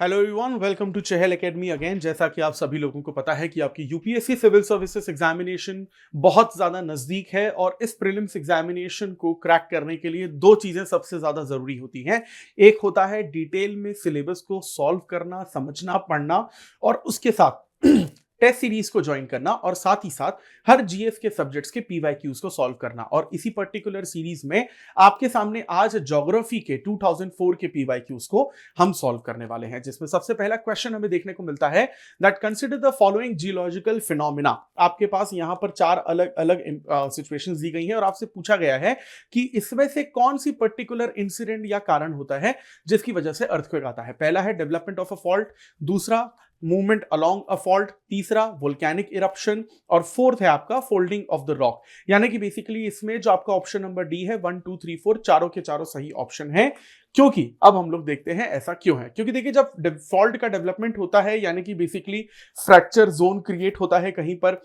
Hello everyone, welcome to Chahal academy again. जैसा कि आप सभी लोगों को पता है कि आपकी यूपीएससी सिविल सर्विसेज एग्जामिनेशन बहुत ज़्यादा नज़दीक है और इस प्रीलिम्स एग्जामिनेशन को क्रैक करने के लिए दो चीज़ें सबसे ज़्यादा ज़रूरी होती हैं। एक होता है डिटेल में सिलेबस को सॉल्व करना, समझना, पढ़ना और उसके साथ टेस्ट सीरीज को ज्वाइन करना और साथ ही साथ हर जीएस के सब्जेक्ट्स के पीवाईक्यूज को सॉल्व करना। और इसी पर्टिकुलर सीरीज में आपके सामने आज ज्योग्राफी के 2004 के पीवाईक्यूज को हम सॉल्व करने वाले हैं, जिसमें सबसे पहला क्वेश्चन हमें देखने को मिलता है that consider the following geological phenomena. आपके पास यहां पर चार अलग अलग सिचुएशंस दी गई हैं और आपसे पूछा गया है कि इसमें से कौन सी पर्टिकुलर इंसिडेंट या कारण होता है जिसकी वजह से अर्थक्वेक आता है। पहला है डेवलपमेंट ऑफ अ फॉल्ट, दूसरा मूवमेंट अलोंग अ फॉल्ट, तीसरा वोल्केनिक इरप्शन और फोर्थ है आपका फोल्डिंग ऑफ द रॉक। यानी कि बेसिकली इसमें जो आपका ऑप्शन नंबर डी है 1 2 3 4 चारों के चारों सही ऑप्शन है। क्योंकि अब हम लोग देखते हैं ऐसा क्यों है। क्योंकि देखिए, जब फॉल्ट का डेवलपमेंट होता है यानी कि बेसिकली फ्रैक्चर जोन क्रिएट होता है कहीं पर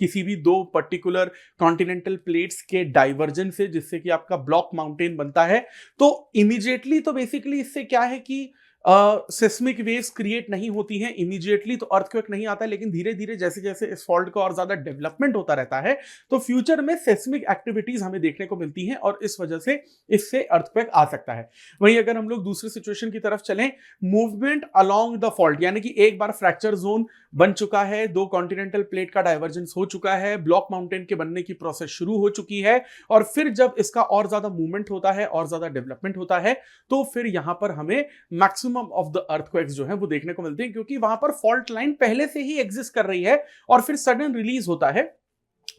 किसी भी दो पर्टिकुलर कॉन्टिनेंटल प्लेट्स के डाइवर्जन से, जिससे कि आपका ब्लॉक माउंटेन बनता है, तो इमीडिएटली तो बेसिकली इससे क्या है कि सिस्मिक वेव्स क्रिएट नहीं होती हैं इमीडिएटली, तो अर्थक्वेक नहीं आता है। लेकिन धीरे धीरे जैसे जैसे इस फॉल्ट का और ज्यादा डेवलपमेंट होता रहता है तो फ्यूचर में सिस्मिक एक्टिविटीज हमें देखने को मिलती हैं और इस वजह से इससे अर्थक्वेक आ सकता है। वहीं अगर हम लोग दूसरे सिचुएशन की तरफ चलें, मूवमेंट अलोंग द फॉल्ट, यानी कि एक बार फ्रैक्चर जोन बन चुका है, दो कॉन्टिनेंटल प्लेट का डाइवर्जेंस हो चुका है, ब्लॉक माउंटेन के बनने की प्रोसेस शुरू हो चुकी है और फिर जब इसका और ज्यादा मूवमेंट होता है और ज्यादा डेवलपमेंट होता है तो फिर यहां पर हमें मैक्सिमम ऑफ द अर्थक्वेक्स जो है वो देखने को मिलते हैं, क्योंकि वहां पर फॉल्ट लाइन पहले से ही एग्जिस्ट कर रही है और फिर सडन रिलीज होता है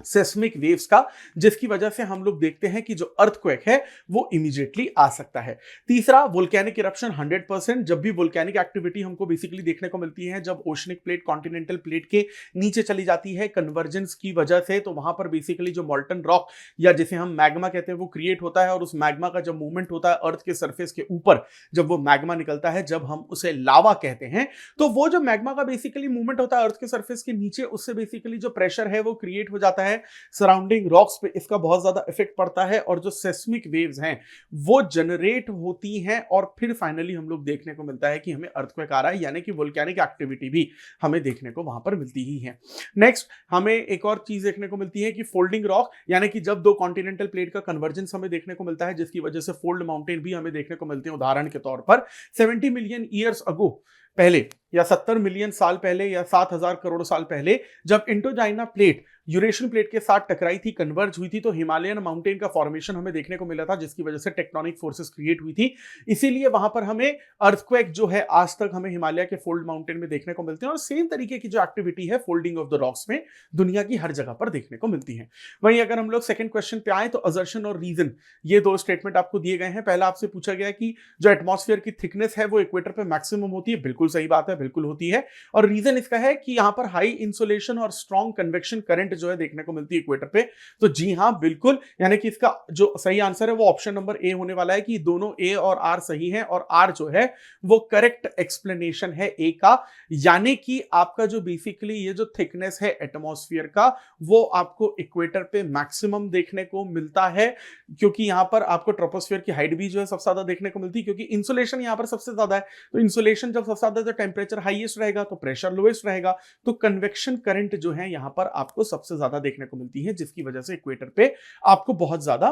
सेस्मिक वेव्स का, जिसकी वजह से हम लोग देखते हैं कि जो अर्थक्वेक है वो इमीडिएटली आ सकता है। तीसरा वोल्केनिक इरप्शन 100%। जब भी वोल्केनिक एक्टिविटी हमको बेसिकली देखने को मिलती है जब ओशनिक प्लेट कॉन्टिनेंटल प्लेट के नीचे चली जाती है कन्वर्जेंस की वजह से, तो वहां पर बेसिकली जो मॉल्टन रॉक या जिसे हम मैग्मा कहते हैं वो क्रिएट होता है और उस मैग्मा का जब मूवमेंट होता है अर्थ के सर्फेस के ऊपर, जब वो मैग्मा निकलता है, जब हम उसे लावा कहते हैं, तो वो जो मैग्मा का बेसिकली मूवमेंट होता है अर्थ के सर्फेस के नीचे, उससे बेसिकली जो प्रेशर है वो क्रिएट हो जाता है सराउंडिंग रॉक्स पे, इसका बहुत ज्यादा इफेक्ट पड़ता है और जो सेस्मिक वेव्स हैं वो जनरेट होती हैं और फिर फाइनली हम लोग देखने को मिलता है कि हमें अर्थक्वेक आ रहा है, यानी कि वोल्केनिक एक्टिविटी भी हमें देखने को वहां पर मिलती ही है। नेक्स्ट हमें एक और चीज देखने को मिलती है कि फोल्डिंग रॉक, यानी कि जब दो कॉन्टिनेंटल प्लेट का कन्वर्जेंस हमें देखने को मिलता है जिसकी वजह से फोल्ड माउंटेन भी हमें देखने को मिलते हैं। उदाहरण के तौर पर 70 मिलियन ईयर्स अगो पहले या 70 मिलियन साल पहले या 7,000 करोड़ साल पहले जब इंडोचाइना प्लेट यूरेशियन प्लेट के साथ टकराई थी, कन्वर्ज हुई थी, तो हिमालयन माउंटेन का फॉर्मेशन हमें देखने को मिला था जिसकी वजह से टेक्टोनिक फोर्सेस क्रिएट हुई थी। इसीलिए वहां पर हमें अर्थक्वेक जो है आज तक हमें हिमालय के फोल्ड माउंटेन में देखने को मिलते हैं और सेम तरीके की जो एक्टिविटी है फोल्डिंग ऑफ द रॉक्स में दुनिया की हर जगह पर देखने को मिलती है। वहीं अगर हम लोग सेकंड क्वेश्चन पे आए तो असर्शन और रीजन, ये दो स्टेटमेंट आपको दिए गए हैं। पहला आपसे पूछा गया कि जो एटमॉस्फेयर की थिकनेस है वो इक्वेटर पे मैक्सिमम होती है, बिल्कुल सही बात है, बिल्कुल होती है। और रीजन इसका है कि यहां पर हाई इंसुलेशन और स्ट्रॉन्ग कन्वेक्शन करंट जो है देखने को मिलती है इक्वेटर पे। तो जी हां, बिल्कुल, यानी कि इसका जो सही आंसर है वो ऑप्शन नंबर ए होने वाला है कि दोनों ए और आर सही हैं और आर जो है वो करेक्ट एक्सप्लेनेशन है ए का। यानी कि आपका जो बेसिकली ये जो थिकनेस है एटमॉस्फेयर का वो आपको इक्वेटर पे मैक्सिमम देखने को मिलता है, क्योंकि यहां पर आपको ट्रोपोस्फेयर की हाइट भी जो है सबसे ज्यादा देखने को मिलती है, क्योंकि इंसुलेशन यहां पर सबसे ज्यादा है। तो इंसुलेशन जब सबसे ज्यादा, तो टेम्परेचर हाईएस्ट रहेगा तो प्रेशर लोएस्ट रहेगा, तो कन्वेक्शन करंट जो है यहां पर आपको सबसे ज्यादा देखने को मिलती है, जिसकी वजह से इक्वेटर पे आपको बहुत ज्यादा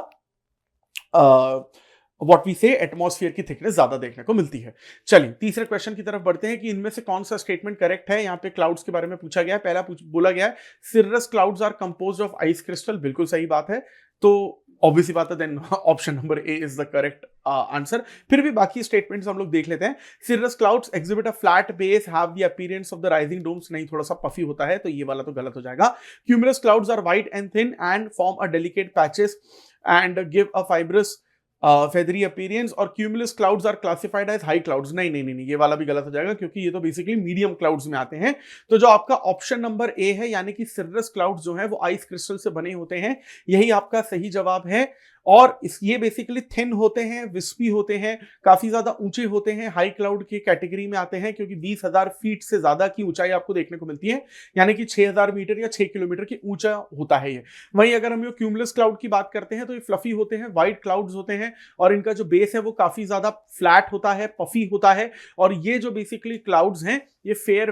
व्हाट वी से एटमॉस्फेयर की थिकनेस ज्यादा देखने को मिलती है। चलिए तीसरे क्वेश्चन की तरफ बढ़ते हैं कि इनमें से कौन सा स्टेटमेंट करेक्ट है। यहाँ पे क्लाउड्स के बारे में पूछा गया है। पहला बोला गया है cirrus clouds are composed of ice crystal, बिल्कुल सही बात है, तो ऑब्वियसली बात है, then option number A is the correct answer. फिर भी बाकी स्टेटमेंट्स हम लोग देख लेते हैं। Cirrus clouds exhibit a flat base, have the appearance of the rising domes, नहीं, थोड़ा सा पफी होता है, तो ये वाला तो गलत हो जाएगा। Cumulus clouds are white and thin and form a delicate patches and give a fibrous feathery appearance, और cumulus clouds are classified as high clouds, नहीं नहीं नहीं, ये वाला भी गलत हो जाएगा क्योंकि ये तो बेसिकली मीडियम क्लाउड्स में आते हैं। तो जो आपका ऑप्शन नंबर ए है यानी कि सिरस क्लाउड्स जो है वो आइस क्रिस्टल से बने होते हैं, यही आपका सही जवाब है। और ये बेसिकली थिन होते हैं, विस्पी होते हैं, काफी ज्यादा ऊंचे होते हैं, हाई क्लाउड की कैटेगरी में आते हैं क्योंकि 20,000 फीट से ज्यादा की ऊंचाई आपको देखने को मिलती है, यानी कि 6,000 मीटर या 6 किलोमीटर की ऊंचा होता है ये। वहीं अगर हम क्यूमुलस क्लाउड की बात करते हैं तो ये फ्लफी होते हैं, व्हाइट क्लाउड्स होते हैं और इनका जो बेस है वो काफी ज्यादा फ्लैट होता है, पफी होता है। और ये जो बेसिकली क्लाउड्स हैं ये फेयर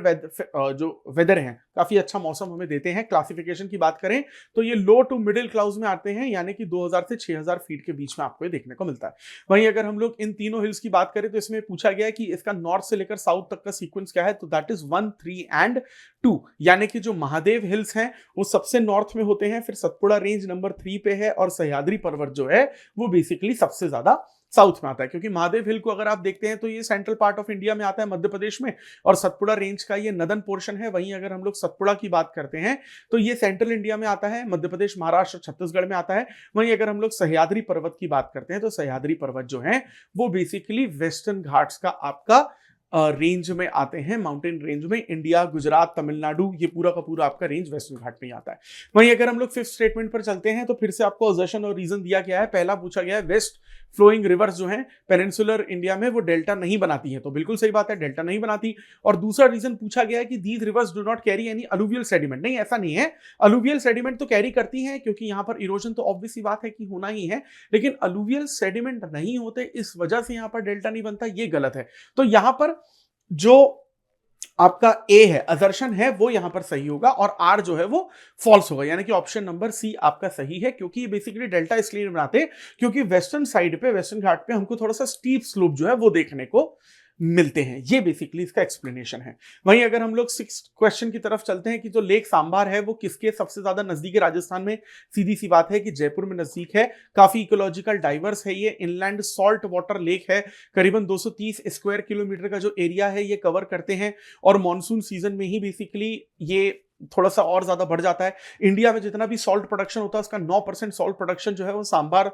जो वेदर है, काफी अच्छा मौसम हमें देते हैं। क्लासिफिकेशन की बात करें तो ये लो टू मिडिल क्लाउड्स में आते हैं, यानी कि 2000 से 6000 फीट के बीच में आपको ये देखने को मिलता है। वहीं अगर हम लोग इन तीनों हिल्स की बात करें तो इसमें पूछा गया है कि इसका नॉर्थ से लेकर साउथ तक का सीक्वेंस क्या है, तो दैट इज 1, 3 एंड 2, यानी कि जो महादेव हिल्स हैं वो सबसे नॉर्थ में होते हैं, फिर सतपुड़ा रेंज नंबर 3 पे है और सह्याद्री पर्वत जो है वो बेसिकली सबसे ज्यादा साउथ में आता है। क्योंकि महादेव हिल को अगर आप देखते हैं तो ये सेंट्रल पार्ट ऑफ इंडिया में आता है, मध्य प्रदेश में, और सतपुड़ा रेंज का ये नदन पोर्शन है। वहीं अगर हम लोग सतपुड़ा की बात करते हैं तो ये सेंट्रल इंडिया में आता है, मध्य प्रदेश, महाराष्ट्र, छत्तीसगढ़ में आता है। वहीं अगर हम लोग सह्याद्री पर्वत की बात करते हैं तो सह्याद्री पर्वत जो है वो बेसिकली वेस्टर्न घाट्स का आपका रेंज में आते हैं, माउंटेन रेंज में। इंडिया, गुजरात, तमिलनाडु, ये पूरा का पूरा आपका रेंज वेस्टर्न घाट में आता है। वहीं अगर हम लोग फिफ्थ स्टेटमेंट पर चलते हैं तो फिर से आपको असर्शन और रीजन दिया गया है। पहला पूछा गया है वेस्ट फ्लोइंग रिवर्स जो है पेनिनसुलर इंडिया में वो डेल्टा नहीं बनाती है, तो बिल्कुल सही बात है, डेल्टा नहीं बनाती। और दूसरा रीजन पूछा गया है कि these rivers do not carry any alluvial sediment. नहीं, ऐसा नहीं है, अलुवियल सेडिमेंट तो कैरी करती हैं क्योंकि यहां पर इरोजन तो ऑब्वियस सी बात है कि होना ही है, लेकिन अलुवियल सेडिमेंट नहीं होते, इस वजह से यहां पर डेल्टा नहीं बनता, ये गलत है। तो यहां पर जो आपका ए है, असर्शन है, वो यहां पर सही होगा और आर जो है वो फॉल्स होगा, यानी कि ऑप्शन नंबर सी आपका सही है। क्योंकि बेसिकली डेल्टा इसलिए बनाते क्योंकि वेस्टर्न साइड पे, वेस्टर्न घाट पे हमको थोड़ा सा स्टीप स्लोप जो है वो देखने को मिलते हैं। ये बेसिकली इसका एक्सप्लेनेशन है। वहीं अगर हम लोग सिक्स्थ क्वेश्चन की तरफ चलते हैं कि जो लेक सांबार है वो किसके सबसे ज्यादा नजदीक है राजस्थान में, सीधी सी बात है कि जयपुर में नजदीक है। काफी इकोलॉजिकल डाइवर्स है ये, इनलैंड सॉल्ट वाटर लेक है, करीबन 230 स्क्वायर किलोमीटर का जो एरिया है ये कवर करते हैं और मॉनसून सीजन में ही बेसिकली ये थोड़ा सा और ज्यादा बढ़ जाता है। इंडिया में जितना भी सॉल्ट प्रोडक्शन होता है उसका 9% सॉल्ट प्रोडक्शन जो है वो सांबार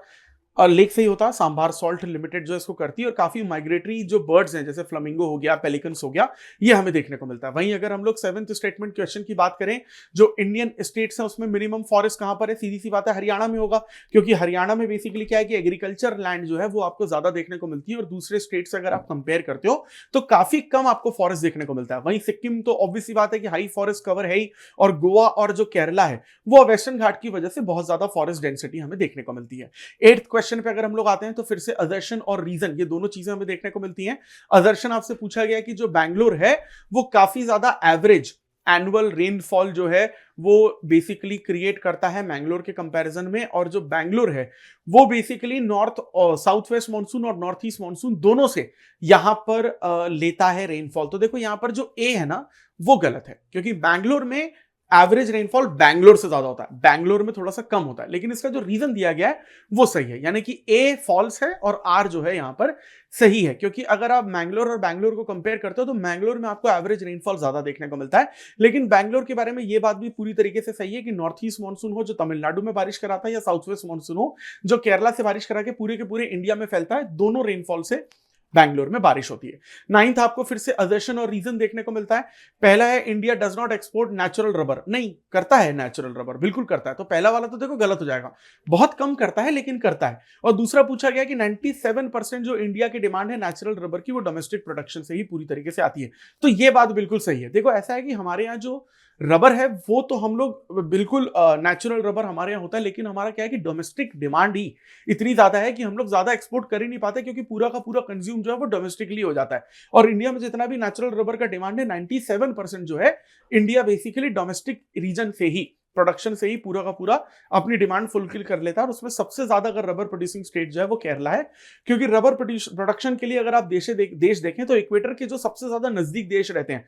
लेक से ही होता है। सांबार सॉल्ट लिमिटेड जो इसको करती है और काफी माइग्रेटरी जो बर्ड्स हैं जैसे फ्लामिंगो हो गया, पेलिकन्स हो गया, ये हमें देखने को मिलता है। वहीं अगर हम लोग सेवेंथ स्टेटमेंट क्वेश्चन की बात करें, जो इंडियन स्टेट्स हैं उसमें मिनिमम फॉरेस्ट कहां पर है, सीधी सी बात है हरियाणा में होगा। क्योंकि हरियाणा में बेसिकली क्या है कि एग्रीकल्चर लैंड जो है वो आपको ज्यादा देखने को मिलती है और दूसरे स्टेट से अगर आप कंपेयर करते हो तो काफी कम आपको फॉरेस्ट देखने को मिलता है। वहीं सिक्किम तो ऑब्वियस सी बात है कि हाई फॉरेस्ट कवर है ही, और गोवा और जो केरला है वो वेस्टर्न घाट की वजह से बहुत ज्यादा फॉरेस्ट डेंसिटी हमें देखने को मिलती है। एट्थ क्वेश्चन पे अगर हम लोग आते हैं तो फिर से असर्शन और रीजन, ये दोनों चीजें हमें देखने को मिलती हैं। असर्शन आपसे पूछा गया कि जो बैंगलोर है वो काफी ज्यादा एवरेज एनुअल रेनफॉल जो है वो बेसिकली क्रिएट करता है मैंगलोर के कंपैरिजन में, और जो बैंगलोर है वो बेसिकली नॉर्थ और साउथ वेस्ट मानसून और नॉर्थ ईस्ट मानसून दोनों से यहां पर लेता है रेनफॉल। तो देखो यहां पर जो ए है ना वो गलत है, क्योंकि बैंगलोर में एवरेज रेनफॉल बैंगलोर से ज्यादा होता है, बैंगलोर में थोड़ा सा कम होता है, लेकिन इसका जो रीजन दिया गया है वो सही है, यानी कि ए फॉल्स है और आर जो है यहां पर सही है। क्योंकि अगर आप मैंगलोर और बैंगलोर को कंपेयर करते हो तो मैंगलोर में आपको एवरेज रेनफॉल ज्यादा देखने को मिलता है, लेकिन बैंगलोर के बारे में यह बात भी पूरी तरीके से सही है कि नॉर्थ ईस्ट मानसून हो जो तमिलनाडु में बारिश कराता है, या साउथ वेस्ट मानसून हो जो केरला से बारिश करा के पूरे इंडिया में फैलता है, दोनों रेनफॉल से बैंगलोर में बारिश होती है। नाइन्थ आपको फिर से असर्शन और रीजन देखने को मिलता है। पहला है India does not export natural rubber. नहीं, करता है नेचुरल रबर, बिल्कुल करता है। तो पहला वाला तो देखो गलत हो जाएगा, बहुत कम करता है लेकिन करता है। और दूसरा पूछा गया कि 97% जो इंडिया की डिमांड है नेचुरल रबर की वो डोमेस्टिक प्रोडक्शन से ही पूरी तरीके से आती है। तो ये बात बिल्कुल सही है। देखो ऐसा है कि हमारे यहाँ जो रबर है वो तो हम लोग बिल्कुल नेचुरल रबर हमारे यहाँ होता है, लेकिन हमारा क्या है कि डोमेस्टिक डिमांड ही इतनी ज्यादा है कि हम लोग ज्यादा एक्सपोर्ट कर ही नहीं पाते, क्योंकि पूरा का पूरा कंज्यूम जो है वो डोमेस्टिकली हो जाता है। और इंडिया में जितना भी नेचुरल रबर का डिमांड है 97% जो है इंडिया बेसिकली डोमेस्टिक रीजन से ही, प्रोडक्शन से ही पूरा का पूरा अपनी डिमांड फुलफिल कर लेता है। और उसमें सबसे ज्यादा अगर रबर प्रोड्यूसिंग स्टेट जो है वो केरला है, क्योंकि रबर प्रोडक्शन के लिए अगर आप देश देखें तो इक्वेटर के जो सबसे ज्यादा नजदीक देश रहते हैं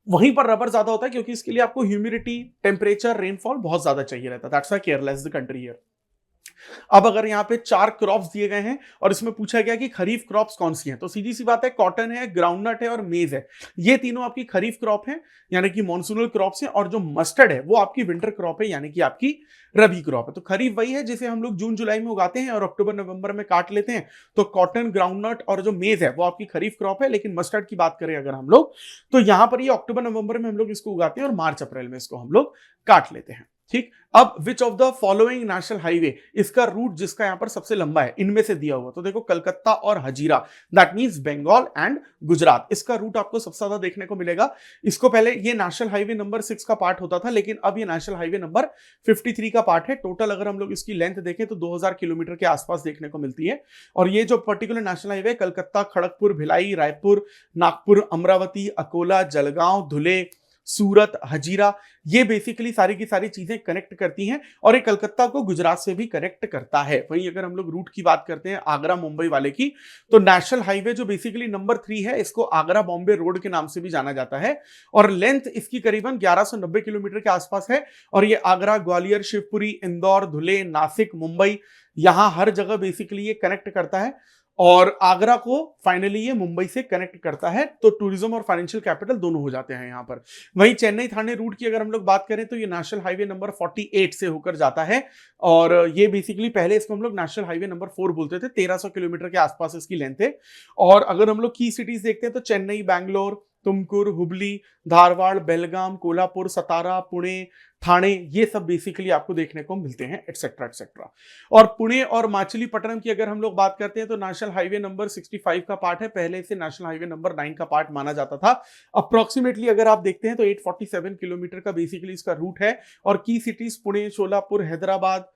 वहीं पर रबर ज्यादा होता है, क्योंकि इसके लिए आपको ह्यूमिडिटी, टेम्परेचर, रेनफॉल बहुत ज्यादा चाहिए रहता है। That's why Kerala is the country here. अब अगर यहाँ पे 4 क्रॉप्स दिए गए हैं और इसमें पूछा गया कि खरीफ क्रॉप्स कौन सी हैं, तो सीधी सी बात है कॉटन है, ग्राउंडनट है और मेज है। ये तीनों आपकी खरीफ क्रॉप हैं, यानी कि मॉनसूनल क्रॉप्स हैं। और जो मस्टर्ड है वो आपकी विंटर क्रॉप है, यानी कि आपकी रबी क्रॉप है। तो खरीफ वही है जिसे हम लोग जून जुलाई में उगाते हैं और अक्टूबर नवंबर में काट लेते हैं। तो कॉटन, ग्राउंडनट और जो मेज है वो आपकी खरीफ क्रॉप है। लेकिन मस्टर्ड की बात करें अगर हम लोग, तो यहां पर ये अक्टूबर नवंबर में हम लोग इसको उगाते हैं और मार्च अप्रैल में इसको हम लोग काट लेते हैं। ठीक। अब which of the following national highway, इसका रूट जिसका यहां पर सबसे लंबा है इनमें से दिया हुआ, तो देखो कलकत्ता और Hazira, that means Bengal and Gujarat, इसका रूट आपको सबसे ज्यादा देखने को मिलेगा। इसको पहले ये नेशनल हाईवे नंबर 6 का पार्ट होता था, लेकिन अब ये नेशनल हाईवे नंबर 53 का पार्ट है। टोटल अगर हम लोग इसकी लेंथ देखें तो 2000 किलोमीटर के आसपास देखने को मिलती है। और ये जो particular national highway Calcutta, Kharagpur, Bhilai, Raipur, Nagpur, Amravati, Akola, Jalgaon, Dhule, Surat, Hazira, ये बेसिकली सारी की सारी चीजें कनेक्ट करती हैं और ये कलकत्ता को गुजरात से भी कनेक्ट करता है। वहीं अगर हम लोग रूट की बात करते हैं आगरा मुंबई वाले की, तो नेशनल हाईवे जो बेसिकली नंबर 3 है, इसको आगरा बॉम्बे रोड के नाम से भी जाना जाता है और लेंथ इसकी करीबन 1190 किलोमीटर के आसपास है। और ये आगरा, ग्वालियर, शिवपुरी, इंदौर, धुले, नासिक, मुंबई, यहां हर जगह बेसिकली ये कनेक्ट करता है और आगरा को फाइनली ये मुंबई से कनेक्ट करता है। तो टूरिज्म और फाइनेंशियल कैपिटल दोनों हो जाते हैं यहां पर। वहीं चेन्नई थाने रूट की अगर हम लोग बात करें तो ये नेशनल हाईवे नंबर 48 से होकर जाता है और ये बेसिकली पहले इसको हम लोग नेशनल हाईवे नंबर 4 बोलते थे। 1300 किलोमीटर के आसपास इसकी लेंथ है। और अगर हम लोग की सिटीज देखते हैं तो चेन्नई, बैंगलोर, तुमकुर, हुबली, धारवाड़, बेलगाम, कोल्हापुर, सतारा, पुणे, ठाणे, ये सब बेसिकली आपको देखने को मिलते हैं, एटसेट्रा एटसेट्रा। और पुणे और मछलीपट्टनम की अगर हम लोग बात करते हैं तो नेशनल हाईवे नंबर 65 का पार्ट है, पहले इसे नेशनल हाईवे नंबर 9 का पार्ट माना जाता था। अप्रोक्सीमेटली अगर आप देखते हैं तो 847 किलोमीटर का बेसिकली इसका रूट है। और की सिटीज पुणे, सोलापुर, हैदराबाद,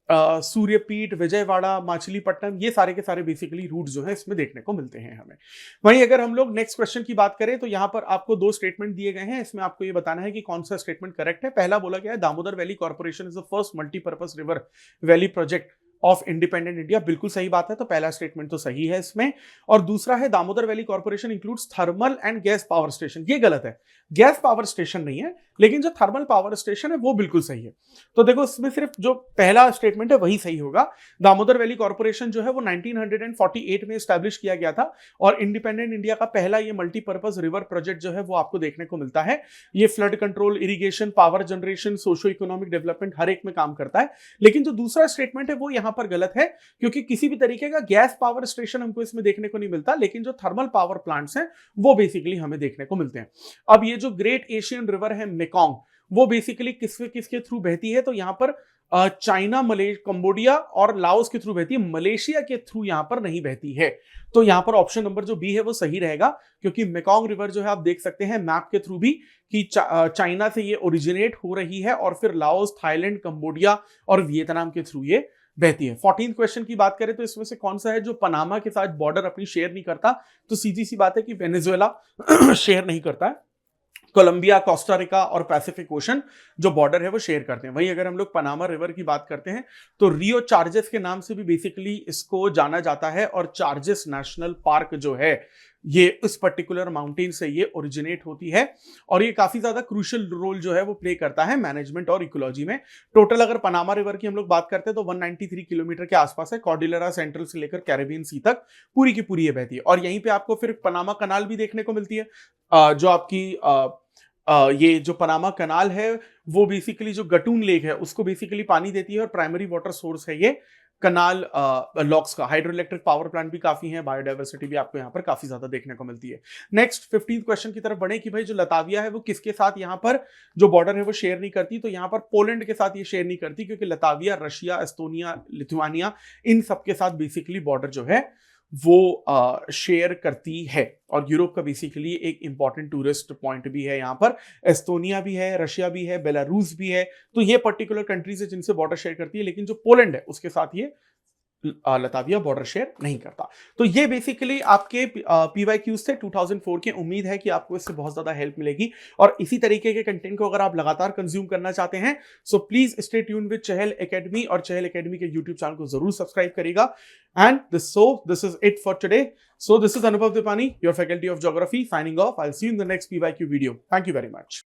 सूर्यपीठ, विजयवाड़ा, मछलीपट्टनम, ये सारे के सारे बेसिकली रूट जो है इसमें देखने को मिलते हैं हमें। वहीं अगर हम लोग नेक्स्ट क्वेश्चन की बात करें तो यहां पर आपको 2 स्टेटमेंट दिए गए हैं, इसमें आपको ये बताना है कि कौन सा स्टेटमेंट करेक्ट है। पहला बोला गया है Damodar valley corporation is the first multipurpose river valley project of independent India, बिल्कुल सही बात है, तो पहला स्टेटमेंट तो सही है इसमें। और दूसरा है Damodar valley corporation includes thermal and gas power station, ये गलत है, गैस पावर स्टेशन नहीं है, लेकिन जो थर्मल पावर स्टेशन है वो बिल्कुल सही है। तो देखो इसमें सिर्फ जो पहला स्टेटमेंट है वही सही होगा। दामोदर वैली कॉर्पोरेशन जो है वो 1948 में स्टैब्लिश किया गया था और इंडिपेंडेंट इंडिया का पहला ये मल्टीपर्पज रिवर प्रोजेक्ट जो है वो आपको देखने को मिलता है। ये flood control, irrigation, power generation, socio economic development हर एक में काम करता है। लेकिन जो दूसरा स्टेटमेंट है वो यहां पर गलत है, क्योंकि किसी भी तरीके का गैस पावर स्टेशन हमको इसमें देखने को नहीं मिलता, लेकिन जो थर्मल पावर प्लांट्स हैं वो बेसिकली हमें देखने को मिलते हैं। अब ये जो ग्रेट एशियन रिवर है मेकॉन्ग, वो बेसिकली किसके थ्रू बहती है, तो यहां पर चाइना, कंबोडिया और लाओस के थ्रू बहती है, मलेशिया के थ्रू यहां पर नहीं बहती है। तो यहां पर ऑप्शन नंबर जो बी है वो सही रहेगा, क्योंकि मेकॉन्ग रिवर जो है आप देख सकते हैं मैप के थ्रू भी कि चाइना से ये ओरिजिनेट हो रही है और फिर लाओस, थाईलैंड, कंबोडिया और वियतनाम के थ्रू ये बहती है। 14th क्वेश्चन की बात करें तो इसमें से कौन सा है जो पनामा के साथ बॉर्डर अपनी शेयर नहीं करता, तो सीधी सी बात है कि वेनेजुएला शेयर नहीं करता है। कोलंबिया, कोस्टा रिका और पैसिफिक ओशन जो बॉर्डर है वो शेयर करते हैं। वहीं अगर हम लोग पनामा रिवर की बात करते हैं तो रियो चार्जेस के नाम से भी बेसिकली इसको जाना जाता है और चार्जेस नेशनल पार्क जो है ये इस पर्टिकुलर माउंटेन से ये ओरिजिनेट होती है और ये काफी ज्यादा क्रूशियल रोल जो है वो प्ले करता है मैनेजमेंट और इकोलॉजी में। टोटल अगर पनामा रिवर की हम लोग बात करते हैं तो 193 किलोमीटर के आसपास है, कॉर्डिलेरा सेंट्रल से लेकर कैरेबियन सी तक पूरी की पूरी ये बहती है। और यहीं पे आपको फिर पनामा कनाल भी देखने को मिलती है, जो आपकी ये जो पनामा कनाल है वो बेसिकली जो गटून लेक है उसको बेसिकली पानी देती है और प्राइमरी वाटर सोर्स है ये कनाल लॉक्स का। हाइड्रो इलेक्ट्रिक पावर प्लांट भी काफी है, बायोडाइवर्सिटी भी आपको यहाँ पर काफी ज्यादा देखने को मिलती है। नेक्स्ट 15th क्वेश्चन की तरफ बढ़े कि भाई जो लताविया है वो किसके साथ यहाँ पर जो बॉर्डर है वो शेयर नहीं करती, तो यहाँ पर पोलैंड के साथ ये शेयर नहीं करती, क्योंकि लताविया रशिया, एस्टोनिया, लिथुआनिया इन सबके साथ बेसिकली बॉर्डर जो है वो शेयर करती है। और यूरोप का बेसिकली एक इंपॉर्टेंट टूरिस्ट पॉइंट भी है, यहाँ पर एस्टोनिया भी है, रशिया भी है, बेलारूस भी है, तो ये पर्टिकुलर कंट्रीज है जिनसे बॉर्डर शेयर करती है। लेकिन जो पोलैंड है उसके साथ ये लताविया बॉर्डर शेयर नहीं करता। तो ये बेसिकली आपके PYQs थे 2004 के। उम्मीद है कि आपको इससे बहुत ज्यादा हेल्प मिलेगी और इसी तरीके के कंटेंट को अगर आप लगातार कंज्यूम करना चाहते हैं so please stay tuned with Chahal academy, और चहल एकेडमी के यूट्यूब चैनल को जरूर सब्सक्राइब करिएगा। And this is it for today. So this is Anubhav Dipani, your faculty of geography, signing off. I will see you in the next PYQ video. Thank you very much.